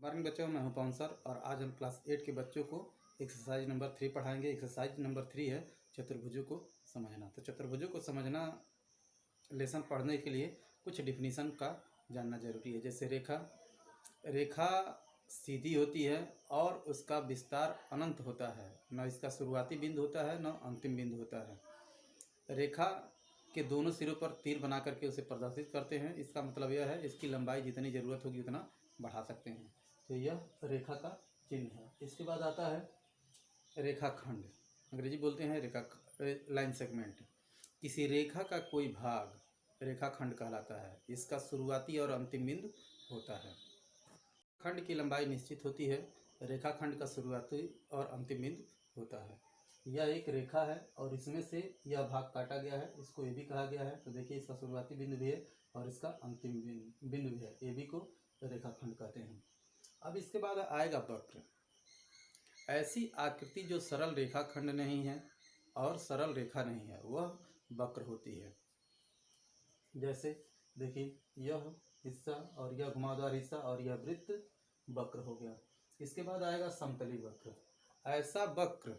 Morning बच्चों, मैं हूं पवन सर और आज हम क्लास 8 के बच्चों को एक्सरसाइज नंबर 3 पढ़ाएंगे। एक्सरसाइज नंबर 3 है चतुर्भुजों को समझना। तो चतुर्भुजों को समझना लेसन पढ़ने के लिए कुछ डिफिनीशन का जानना जरूरी है। जैसे रेखा सीधी होती है और उसका विस्तार अनंत होता है, न इसका शुरुआती बिंदु होता है न अंतिम बिंदु होता है। रेखा के दोनों सिरों पर तीर बना करके उसे प्रदर्शित करते हैं। इसका मतलब यह है इसकी लंबाई जितनी ज़रूरत होगी उतना बढ़ा सकते हैं। तो यह रेखा का चिन्ह है। इसके बाद आता है रेखाखंड, अंग्रेजी बोलते हैं लाइन सेगमेंट। किसी रेखा का कोई भाग रेखाखंड कहलाता है। इसका शुरुआती और अंतिम बिंदु होता है। खंड की लंबाई निश्चित होती है, रेखाखंड का शुरुआती और अंतिम बिंदु होता है। यह एक रेखा है और इसमें से यह भाग काटा गया है, इसको ए बी कहा गया है। तो देखिए इसका शुरुआती बिंदु भी है और इसका अंतिम बिंदु भी है। ए बी को रेखाखंड कहते हैं। अब इसके बाद आएगा वक्र। ऐसी आकृति जो सरल रेखाखंड नहीं है और सरल रेखा नहीं है वह वक्र होती है। जैसे देखिए यह हिस्सा और यह घुमावदार हिस्सा और यह वृत्त वक्र हो गया। इसके बाद आएगा समतली वक्र। ऐसा वक्र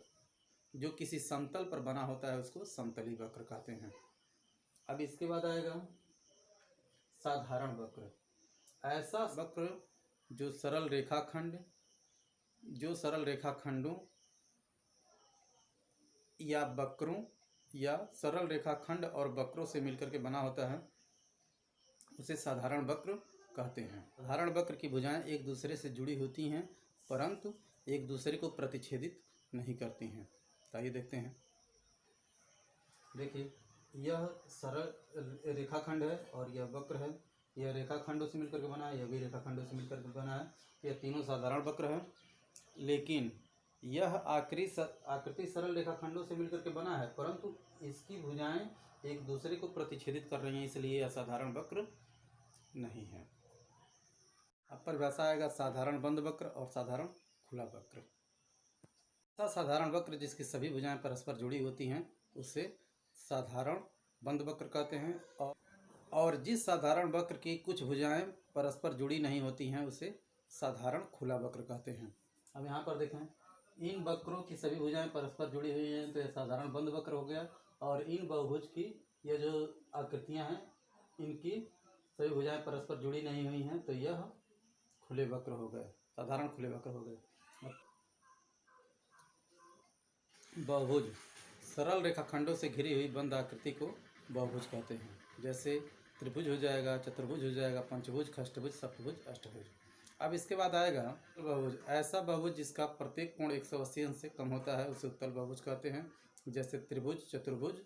जो किसी समतल पर बना होता है उसको समतली वक्र कहते हैं। अब इसके बाद आएगा साधारण वक्र। ऐसा वक्र जो सरल रेखाखंडों या वक्रों या सरल रेखाखंड और वक्रों से मिलकर के बना होता है उसे साधारण वक्र कहते हैं। साधारण वक्र की भुजाएं एक दूसरे से जुड़ी होती हैं परंतु एक दूसरे को प्रतिच्छेदित नहीं करती हैं। आइए देखते हैं। देखिए यह सरल रेखाखंड है और यह वक्र है। यह रेखाखंडों से मिलकर के बना है, यह भी रेखाखंडों से मिलकर के बना है। यह तीनों साधारण वक्र है, लेकिन यह आकृति सरल रेखाखंडों से मिलकर के बना है परंतु इसकी भुजाएं एक दूसरे को प्रतिच्छेदित कर रही हैं, इसलिए यह साधारण वक्र नहीं है। अब परिभाषा आएगा साधारण बंद वक्र और साधारण खुला वक्र। साधारण वक्र जिसकी सभी भुजाएं परस्पर जुड़ी होती हैं उसे साधारण बंद वक्र कहते हैं और जिस साधारण वक्र की कुछ भुजाएं परस्पर जुड़ी नहीं होती हैं उसे साधारण खुला वक्र कहते हैं। अब यहाँ पर देखें, इन वक्रों की सभी भुजाएं परस्पर जुड़ी हुई हैं तो यह साधारण बंद वक्र हो गया। और इन बहुभुज की यह जो आकृतियां हैं इनकी सभी भुजाएं परस्पर जुड़ी नहीं हुई हैं तो यह खुले वक्र हो गए, साधारण खुले वक्र हो गए। बहुभुज सरल रेखाखंडों से घिरी हुई बंद आकृति को बहुभुज कहते हैं। जैसे त्रिभुज हो जाएगा, चतुर्भुज हो जाएगा, पंचभुज, खष्टभुज, सप्तभुज, अष्टभुज। अब इसके बाद आएगा बहुभुज। ऐसा बहुभुज जिसका प्रत्येक कोण 180 अंश से कम होता है उसे उत्तल बहुभुज कहते हैं। जैसे त्रिभुज, चतुर्भुज,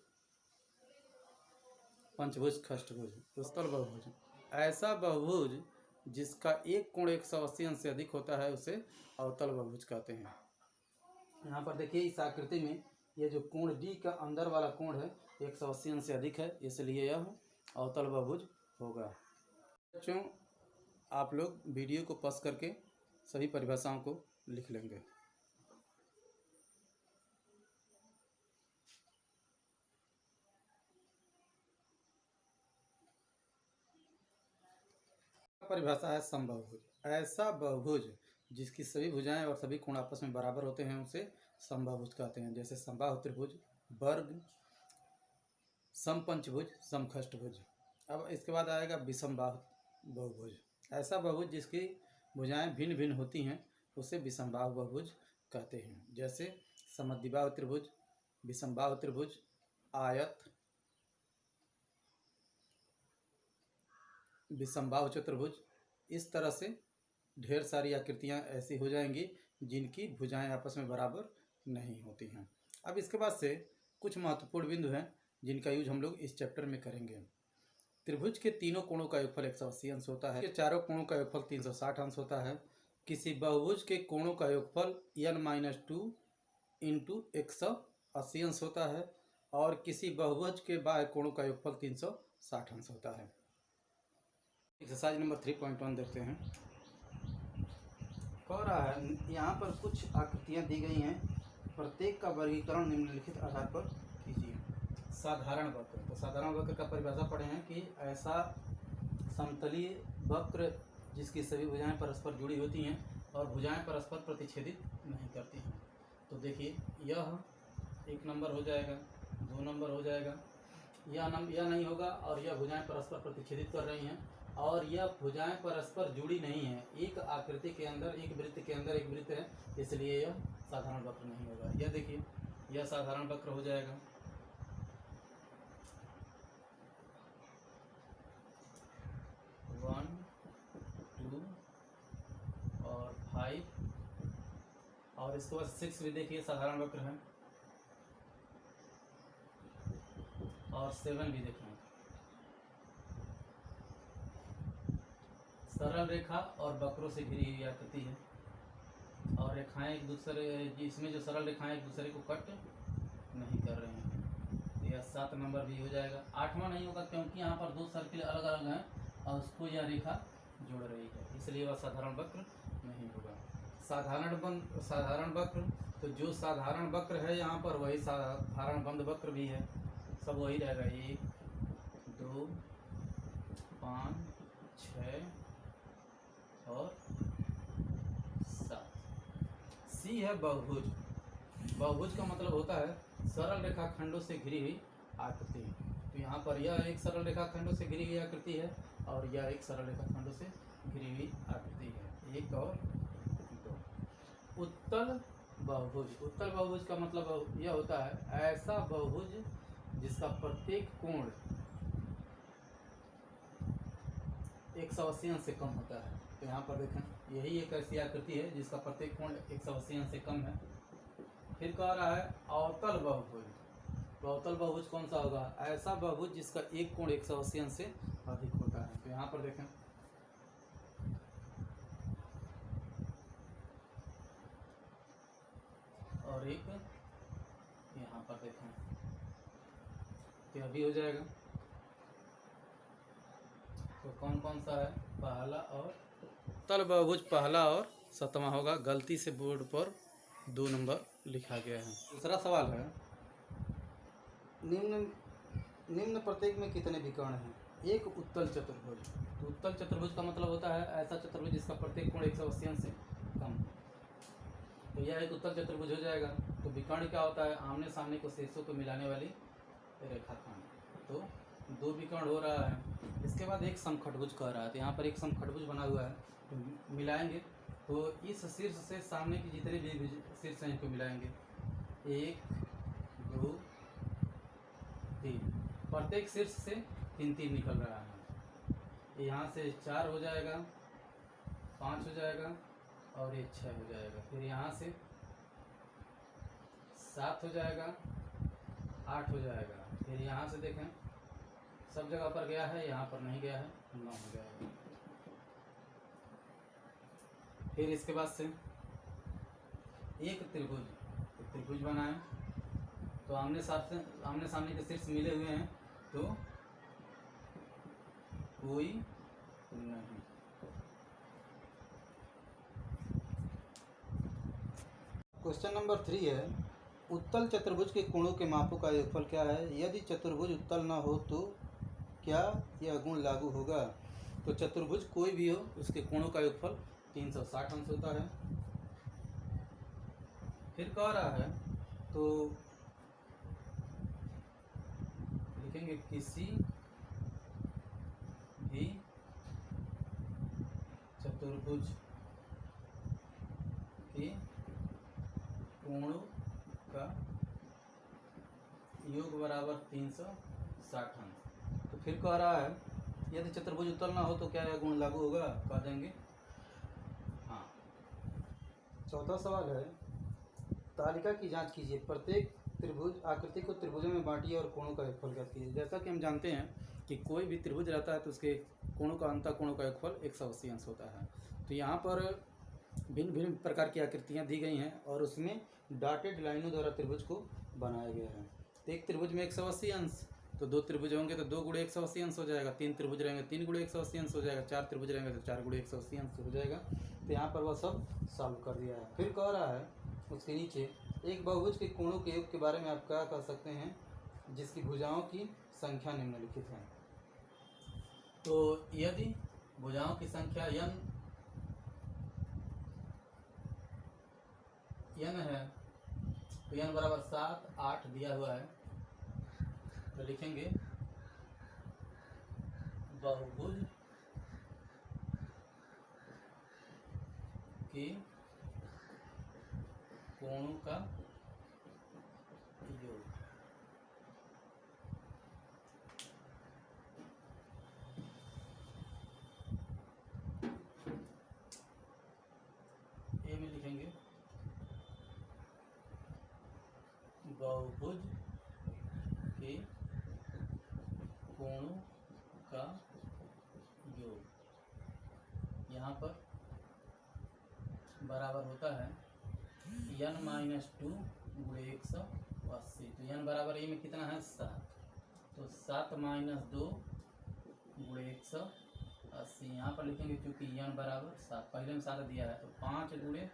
पंचभुज, खष्टभुज, उत्तल बहुभुज। ऐसा बहुभुज जिसका एक कोण 180 अंश से अधिक होता है उसे अवतल बहुभुज कहते हैं। यहाँ पर देखिए इस आकृति में यह जो कोण डी का अंदर वाला कोण है 180 अंश से अधिक है, इसलिए यह अवतल बहुभुज होगा। बच्चों आप लोग वीडियो को पॉज करके सभी परिभाषाओं को लिख लेंगे। परिभाषा है समबाहुभुज। ऐसा बहुभुज जिसकी सभी भुजाएं और सभी कोण आपस में बराबर होते हैं उसे समबाहुभुज कहते हैं। जैसे समबाहु त्रिभुज, वर्ग, समपंचभुज, समखष्टभुज। अब इसके बाद आएगा विषमबाहु बहुभुज। ऐसा बहुभुज जिसकी भुजाएं भिन्न भिन्न होती हैं उसे विषमबाहु बहुभुज कहते हैं। जैसे समद्विबाहु त्रिभुज, विषमबाहु त्रिभुज, आयत, विषमबाहु चतुर्भुज। इस तरह से ढेर सारी आकृतियां ऐसी हो जाएंगी जिनकी भुजाएं आपस में बराबर नहीं होती हैं। अब इसके बाद से कुछ महत्वपूर्ण बिंदु हैं जिनका यूज हम लोग इस चैप्टर में करेंगे। त्रिभुज के तीनों कोणों का योगफल 180 अंश होता है। चारों कोणों का योगफल 360 अंश होता है। किसी बहुभुज के कोणों का योगफल n-2 इंटू 180 अंश होता है और किसी बहुभुज के बाह्य कोणों का योगफल 360 अंश होता है। एक्सरसाइज नंबर 3.1 देखते हैं। कह रहा है यहाँ पर कुछ आकृतियाँ दी गई हैं, प्रत्येक का वर्गीकरण निम्नलिखित आधार पर कीजिए। साधारण वक्र। तो साधारण वक्र का परिभाषा पढ़े हैं कि ऐसा समतलीय वक्र जिसकी सभी भुजाएं परस्पर जुड़ी होती हैं और भुजाएं परस्पर प्रतिच्छेदित नहीं करती हैं। तो देखिए यह 1 नंबर हो जाएगा, 2 नंबर हो जाएगा, यह नहीं होगा और यह भुजाएं परस्पर प्रतिच्छेदित कर रही हैं और यह भुजाएं परस्पर जुड़ी नहीं हैं। एक आकृति के अंदर एक वृत्त के अंदर एक वृत्त है, इसलिए यह साधारण वक्र नहीं होगा। यह देखिए यह साधारण वक्र हो जाएगा। वन, 2 और 5 और इसके बाद 6 भी देखिए साधारण वक्र है और 7 भी देखें सरल रेखा और वक्रों से घिरी हुई आकृति है और रेखाएं एक दूसरे, इसमें जो सरल रेखाएं एक दूसरे को कट नहीं कर रहे हैं। यह 7 नंबर भी हो जाएगा। 8वां नहीं होगा क्योंकि यहाँ पर 2 सर्किल अलग अलग हैं और उसको यह रेखा जोड़ रही है, इसलिए वह साधारण वक्र नहीं होगा। साधारण वक्र, तो जो साधारण वक्र है यहाँ पर वही साधारण बंद वक्र भी है, सब वही रहेगा। 1, 2, 5, 6 और 7। सी है बहुभुज। बहुभुज का मतलब होता है सरल रेखाखंडों से घिरी हुई आकृति। तो यहाँ पर यह एक सरल रेखाखंडों से घिरी हुई आकृति है और यह एक सरल रेखाखंडों से घिरी हुई आकृति है। 1 और 2। उत्तल बहुभुज। उत्तल बहुभुज का मतलब यह होता है ऐसा बहुभुज जिसका प्रत्येक कोण 180 अंश से कम होता है। तो यहाँ पर देखें यही एक ऐसी आकृति है जिसका प्रत्येक कोण 180 अंश से कम है। फिर कह रहा है अवतल बहुभुज। तो अवतल बहुभुज कौन सा होगा? ऐसा बहुभुज जिसका एक कोण 180 अंश से अधिक होता है। तो यहाँ पर देखें और एक यहाँ पर देखें, तो अभी हो जाएगा। तो कौन कौन सा है? पहला और तल बहुभुज पहला और 7वां होगा। गलती से बोर्ड पर 2 नंबर लिखा गया है। दूसरा सवाल है निम्न प्रत्येक में कितने विकर्ण हैं? एक उत्तल चतुर्भुज। तो उत्तल चतुर्भुज का मतलब होता है ऐसा चतुर्भुज जिसका प्रत्येक कोण 180 अंश से कम। तो यह एक उत्तल चतुर्भुज हो जाएगा। तो विकर्ण क्या होता है? आमने सामने को शीर्षों को मिलाने वाली रेखाखंड। तो 2 विकर्ण हो रहा है। इसके बाद एक समखटभुज कह रहा है। तो यहाँ पर एक समखटभुज बना हुआ है, तो मिलाएंगे तो इस शीर्ष से सामने की जितने भी शीर्ष हैं इनको मिलाएंगे। 1, 2, 3। प्रत्येक शीर्ष से 3-3 निकल रहा है। यहाँ से 4 हो जाएगा, 5 हो जाएगा और ये 6 हो जाएगा। फिर यहाँ से 7 हो जाएगा, 8 हो जाएगा। फिर यहाँ से देखें सब जगह पर गया है, यहाँ पर नहीं गया है, 9 हो जाएगा। फिर इसके बाद से एक त्रिभुज बनाएं। तो आमने सामने के शीर्ष मिले हुए हैं तो कोई नहीं। क्वेश्चन नंबर 3 है उत्तल चतुर्भुज के कोणों के मापों का योगफल क्या है? यदि चतुर्भुज उत्तल न हो तो क्या यह गुण लागू होगा? तो चतुर्भुज कोई भी हो उसके कोणों का योगफल 360 अंश होता है। फिर कह रहा है तो लिखेंगे किसी भी चतुर्भुज के कोणों का योग बराबर 360 अंश। तो फिर कह रहा है यदि चतुर्भुज उत्तल ना हो तो क्या यह गुण लागू होगा? कह देंगे हाँ। चौथा सवाल है तालिका की जांच कीजिए। प्रत्येक त्रिभुज आकृति को त्रिभुजों में बांटिए और कोणों का योगफल ज्ञात कीजिए। जैसा कि हम जानते हैं कि कोई भी त्रिभुज रहता है तो उसके कोणों का अंतः कोणों का योगफल 180 अंश होता है। तो यहाँ पर भिन्न भिन्न प्रकार की आकृतियाँ दी गई हैं और उसमें डॉटेड लाइनों द्वारा त्रिभुज को बनाया गया है। तो एक त्रिभुज में 180 अंश, तो 2 त्रिभुज होंगे तो 2 गुणे 180 अंश हो जाएगा। 3 त्रिभुज रहेंगे 3 गुणे 180 अंश हो जाएगा। 4 त्रिभुज रहेंगे तो 4 गुणे 180 अंश हो जाएगा। तो यहाँ पर वह सब सॉल्व कर दिया है। फिर कह रहा है उसके नीचे एक बहुभुज के कोणों के योग के बारे में आप क्या कह सकते हैं जिसकी भुजाओं की संख्या निम्नलिखित है? तो यदि भुजाओं की संख्या n है, तो n बराबर 7 8 दिया हुआ है, तो लिखेंगे बहुभुज के कोणों का योग। ए में लिखेंगे बहुभुज के कोणों का योग। यहाँ पर बराबर होता है n-2 गुणे 180। तो n बराबर ए में कितना है 7, तो 7 - 2 गुणे 180। यहाँ पर लिखेंगे क्योंकि n बराबर 7 पहले में 7 दिया है, तो 5 गुणे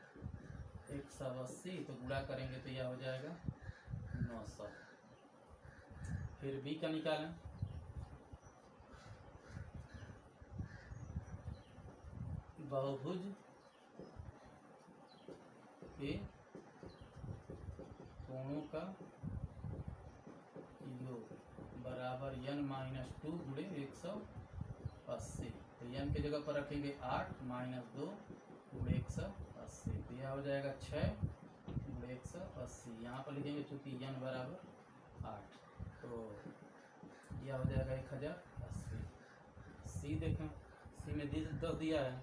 180, तो गुणा करेंगे तो यह हो जाएगा 900। फिर b का निकालें, बहुभुज के कोणों का योग बराबर n-2 गुणे 180। तो n की जगह पर रखेंगे 8 - 2 गुणे 180, तो यह हो जाएगा 6 गुणे 180। यहाँ पर लिखेंगे चूँकि n बराबर 8, तो यह हो जाएगा 1080। सी देखें, सी में 10 दिया है,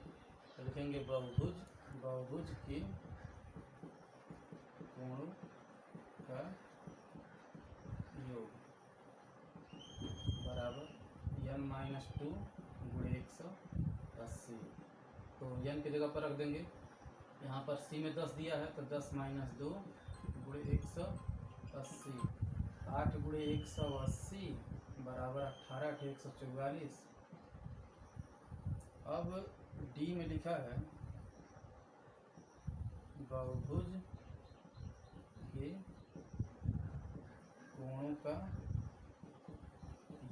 तो लिखेंगे बहुभुज के कोणों का योग बराबर n-2 गुणे 180। तो n की जगह पर रख देंगे, यहाँ पर सी में 10 दिया है, तो 10 - 2 गुणे 180, 8 गुणे 180 बराबर 18 × 144। अब डी में लिखा है बहुभुज के कोणों का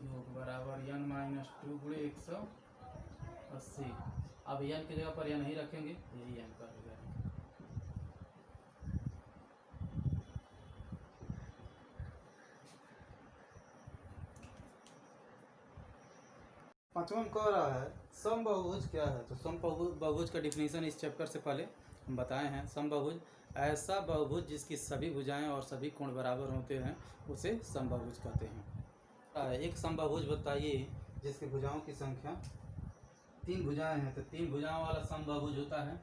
योग बराबर n-2 गुणे 180। अब n की जगह पर यह नहीं रखेंगे, यही n का हो जाएगा। पांचवा कह रहा है समबाहुभुज क्या है। तो समबाहुभुज का डिफिनीशन इस चैप्टर से पहले हम बताए हैं। समबाहुभुज ऐसा बहुभुज जिसकी सभी भुजाएं और सभी कोण बराबर होते हैं, उसे समबाहुभुज कहते हैं। एक समबाहुभुज बताइए जिसकी भुजाओं की संख्या 3 भुजाएं हैं, तो 3 भुजाओं वाला समबाहुभुज होता है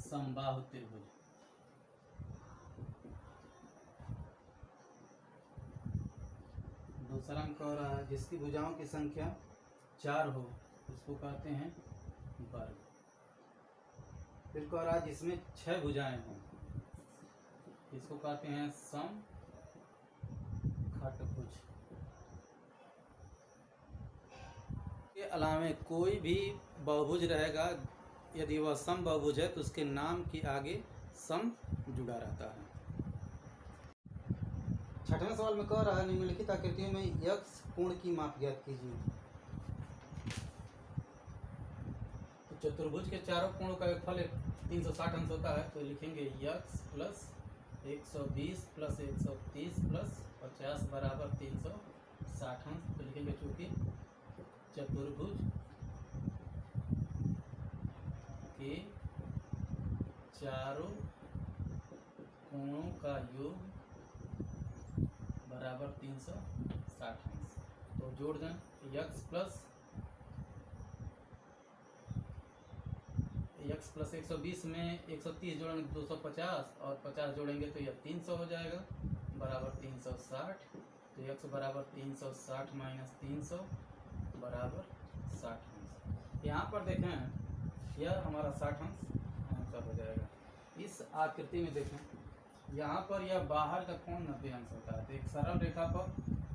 समबाहु त्रिभुज। दूसरा हम कह रहा है जिसकी भुजाओं की संख्या 4 हो, उसको कहते हैं वर्ग। फिर कह रहा है जिसमें 6 भुजाएं हों, इसको कहते हैं समखटभुज। के अलावा कोई भी बहुभुज रहेगा, यदि वह समबाहुभुज है तो उसके नाम के आगे सम जुड़ा रहता है। छठवें सवाल में कह रहा है निम्नलिखित आकृतियों में यक्ष कोण की माप ज्ञात कीजिए। तो चतुर्भुज के चारों कोणों का योगफल 360 अंश होता है, तो लिखेंगे यक्ष प्लस 120 प्लस 130 प्लस 50 बराबर 360 अंश। तो लिखेंगे चूंकि चतुर्भुज के चारों कोणों का योग बराबर 360 अंश। तो जोड़ दें यक्ष प्लस 120 में 130 जोड़ेंगे 250 और 50 जोड़ेंगे तो यह 300 हो जाएगा बराबर 360। तो यक्ष बराबर 360 माइनस 300 बराबर 60 अंश। यहाँ पर देखें यह हमारा 60 अंश आंसर हो जाएगा। इस आकृति में देखें यहाँ पर यह बाहर का कोण 90 अंश होता है, तो एक सरल रेखा पर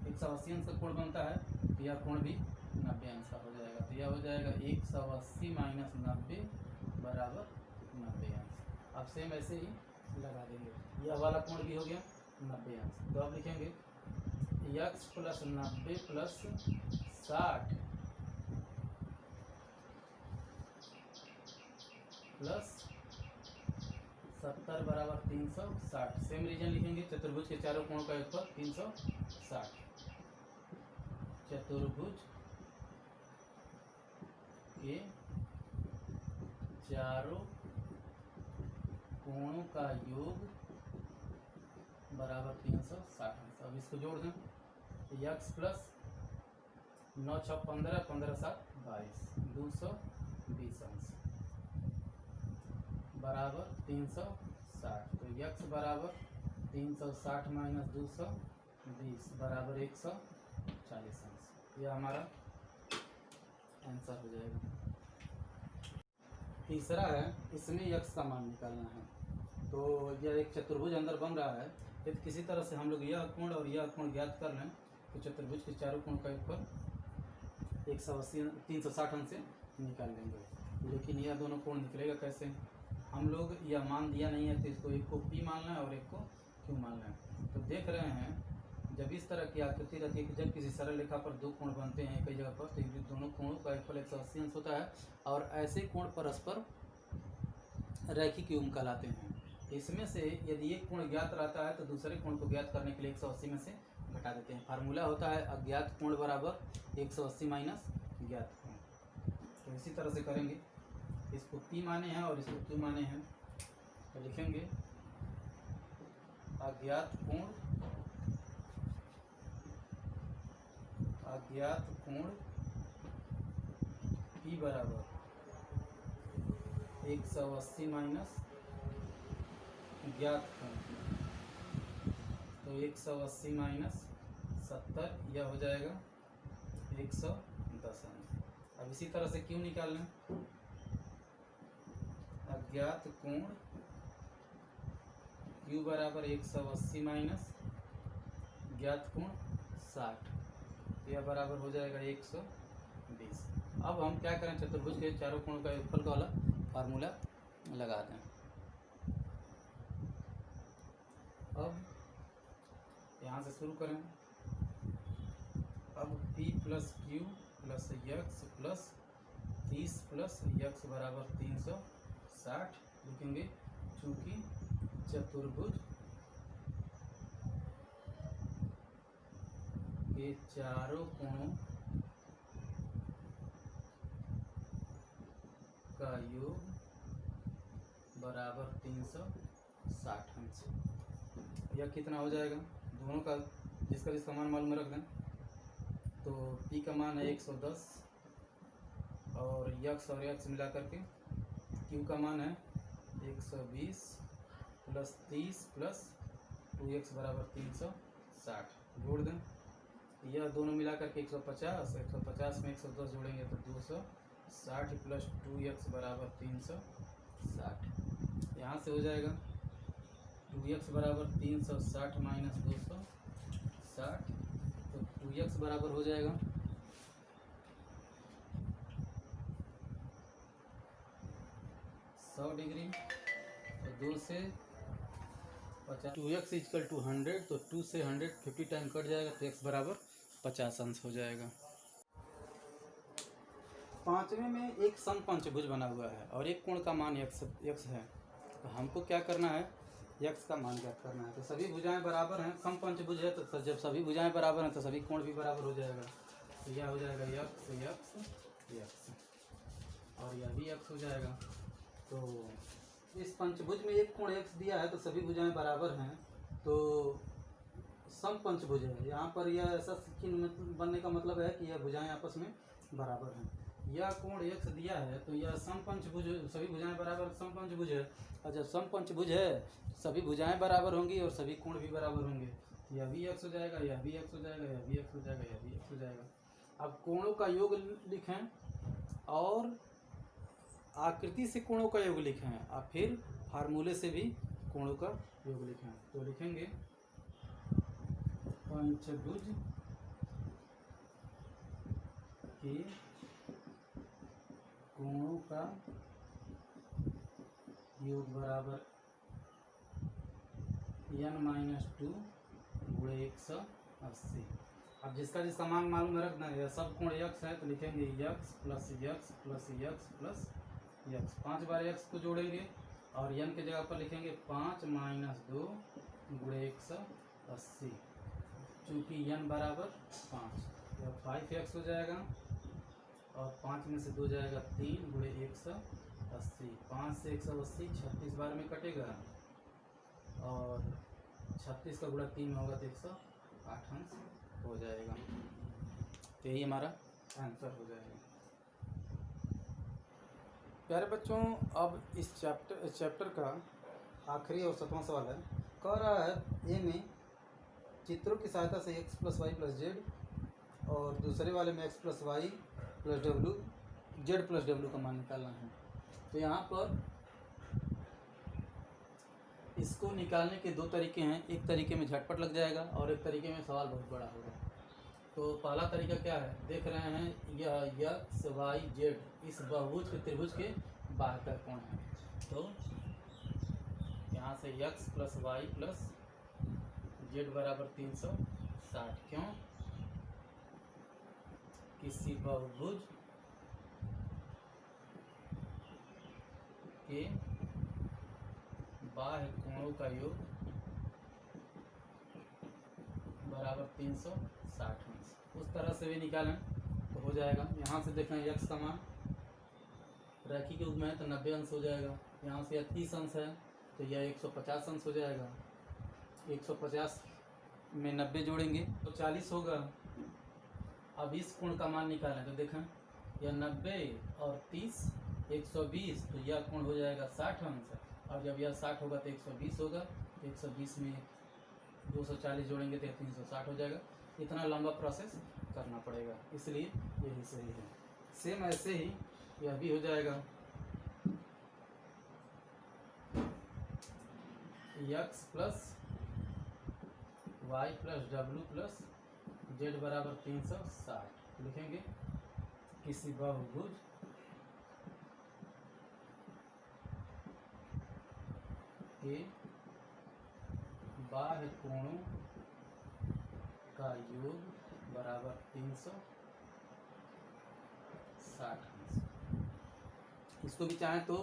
180 अंश का कोण बनता है, तो यह कोण भी 90 अंश का हो जाएगा। तो यह हो जाएगा 180 माइनस 90 बराबर 90 अंश। अब सेम ऐसे ही लगा देंगे, यह वाला कोण भी हो गया 90 अंश। तो अब लिखेंगे यक्ष प्लस 90 प्लस 60 प्लस 70 बराबर 360। सेम रीजन लिखेंगे, चतुर्भुज के चारों कोणों का योगफल 360। चतुर्भुज के चारों कोणों का योग बराबर 360। अब इसको जोड़ दें, x प्लस 9 6 15 15 7 22 220 अंश बराबर 360। तो x बराबर 360 माइनस 220 बराबर 140 अंश। यह हमारा आंसर हो जाएगा। तीसरा है, इसमें x का मान निकालना है। तो यह एक चतुर्भुज अंदर बन रहा है। यदि किसी तरह से हम लोग यह कोण और यह कोण ज्ञात कर लें तो चतुर्भुज के चारों कोण का योगफल 360 अंश से निकाल लेंगे। लेकिन यह दोनों कोण निकलेगा कैसे? हम लोग यह मान दिया नहीं है, तो इसको एक को P मानना है और एक को Q मानना है। तो देख रहे हैं जब इस तरह की आकृति रहती है कि जब किसी सरल रेखा पर दो कोण बनते हैं कई जगह पर, तो दोनों कोणों का योगफल 180 अंश होता है और ऐसे कोण परस्पर रैखिक युग्म कहलाते हैं। इसमें से यदि एक कोण ज्ञात रहता है तो दूसरे कोण को ज्ञात करने के लिए 180 में से घटा देते हैं। फार्मूला होता है अज्ञात कोण बराबर 180 माइनस ज्ञात कोण। तो इसी तरह से करेंगे, इसको P माने हैं और इसको Q माने हैं। तो लिखेंगे अज्ञात कोण P बराबर 180 माइनस ज्ञात कोण। तो 180 माइनस 70, यह हो जाएगा 110 अंश। अब इसी तरह से Q निकाल लें। अज्ञात कोण Q बराबर 180 माइनस ज्ञात कोण 60, यह बराबर हो जाएगा 120। अब हम क्या करें, चतुर्भुज के चारों कोणों का योगफल का वाला फार्मूला लगा दें। अब यहाँ से शुरू करें। अब P plus Q plus x plus 30 plus x बराबर 360 लिखेंगे, चूँकि चतुर्भुज के चारों कोणों का योग बराबर 360 अंश। यह कितना हो जाएगा? दोनों का जिसका मान मालूम रख दें। तो P का मान है 110 और x और x मिला करके Q का मान है 120 प्लस 30 प्लस 2x बराबर 360। जोड़ दें, यह दोनों मिला करके 150 में 110 जोड़ेंगे तो 260 प्लस 2x बराबर 360। यहाँ से हो जाएगा 2x बराबर 360 माइनस 260, तो 2x बराबर हो जाएगा 100 डिग्री। तो 2 से 50, 2x इक्वल टू 100, तो 2 से 100 50 टाइम कट जाएगा तो x बराबर 50 अंश हो जाएगा। पांचवें में एक समपंचभुज बना हुआ है और एक कोण का मान x है। तो हमको क्या करना है, x का मान ज्ञात करना है। तो सभी भुजाएं बराबर हैं, समपंचभुज है तो जब सभी भुजाएं बराबर हैं तो सभी कोण भी बराबर हो जाएगा। तो यह हो जाएगा x और यह भी x हो जाएगा। तो इस पंचभुज में एक कोण x दिया है तो सभी भुजाएं बराबर हैं, तो समपंचभुज है। यहाँ पर यह ऐसा चिन्ह बनने का मतलब है कि यह भुजाएं आपस में बराबर हैं। यह कोण x दिया है तो यह समपंचभुज, सभी भुजाएं बराबर समपंचभुज है। और जब समपंचभुज है सभी भुजाएं बराबर होंगी और सभी कोण भी बराबर होंगे। यह भी x हो जाएगा, यह भी x हो जाएगा, यह भी x हो जाएगा, यह भी x हो जाएगा। अब कोणों का योग लिखें और आकृति से कोणों का योग लिखें और फिर फार्मूले से भी कोणों का योग लिखें। तो लिखेंगे पंचभुज के कोणों का योग बराबर n-2 गुणे 180। अब जिसका मान मालूम है रखना है। सब कोण x है तो लिखेंगे x plus x plus x plus x, 5 बार यक्स को जोड़ेंगे और यन की जगह पर लिखेंगे 5 - 2 गुणे 180, चूँकि यन बराबर 5, तो 5x हो जाएगा और 5 में से 2 जाएगा 3 गुणे 180, 5 से 180 36 बार में कटेगा और 36 का गुणा 3 में होगा तो 108 अंश हो जाएगा। तो यही हमारा आंसर हो जाएगा। प्यारे बच्चों, अब इस चैप्टर का आखिरी और 7वां सवाल है। कह रहा है ए में चित्रों की सहायता से x + y + z और दूसरे वाले में x + y + w z + w का मान निकालना है। तो यहाँ पर इसको निकालने के 2 तरीके हैं। एक तरीके में झटपट लग जाएगा और एक तरीके में सवाल बहुत बड़ा होगा। तो पहला तरीका क्या है, देख रहे हैं यह x y z इस बहुभुज के त्रिभुज के बाहर का कोण है। तो यहाँ से x + y + z बराबर 360, क्यों? किसी बहुभुज के बाह्य कोणों का योग बराबर 360 अंश। उस तरह से भी निकालें तो हो जाएगा। यहाँ से देखें x का मान रैखिक योग में है तो 90 अंश हो जाएगा। यहाँ से यह 30 अंश है तो यह 150 अंश हो जाएगा। 150 में 90 जोड़ेंगे तो 40 होगा। अब इस कोण का मान निकालें तो देखें यह 90 और 30 120, तो यह कोण हो जाएगा 60 अंश। और जब यह 60 होगा तो 120 होगा। 120 में 240 जोड़ेंगे तो 360 हो जाएगा। इतना लंबा प्रोसेस करना पड़ेगा, इसलिए यही सही है। सेम ऐसे ही यह भी हो जाएगा। x + y + w + z बराबर 360 लिखेंगे। किसी बहुभुज के बाह्य कोणों का योग बराबर 360 अंश। इसको भी चाहें तो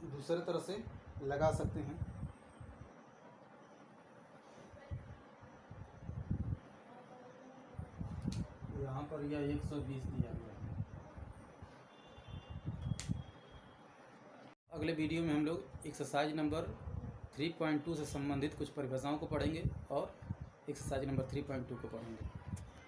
दूसरे तरह से लगा सकते हैं। यहाँ पर यह 120 दिया गया है। अगले वीडियो में हम लोग एक्सरसाइज नंबर 3.2 से संबंधित कुछ परिभाषाओं को पढ़ेंगे और एक्सरसाइज नंबर 3.2 को पढ़ेंगे।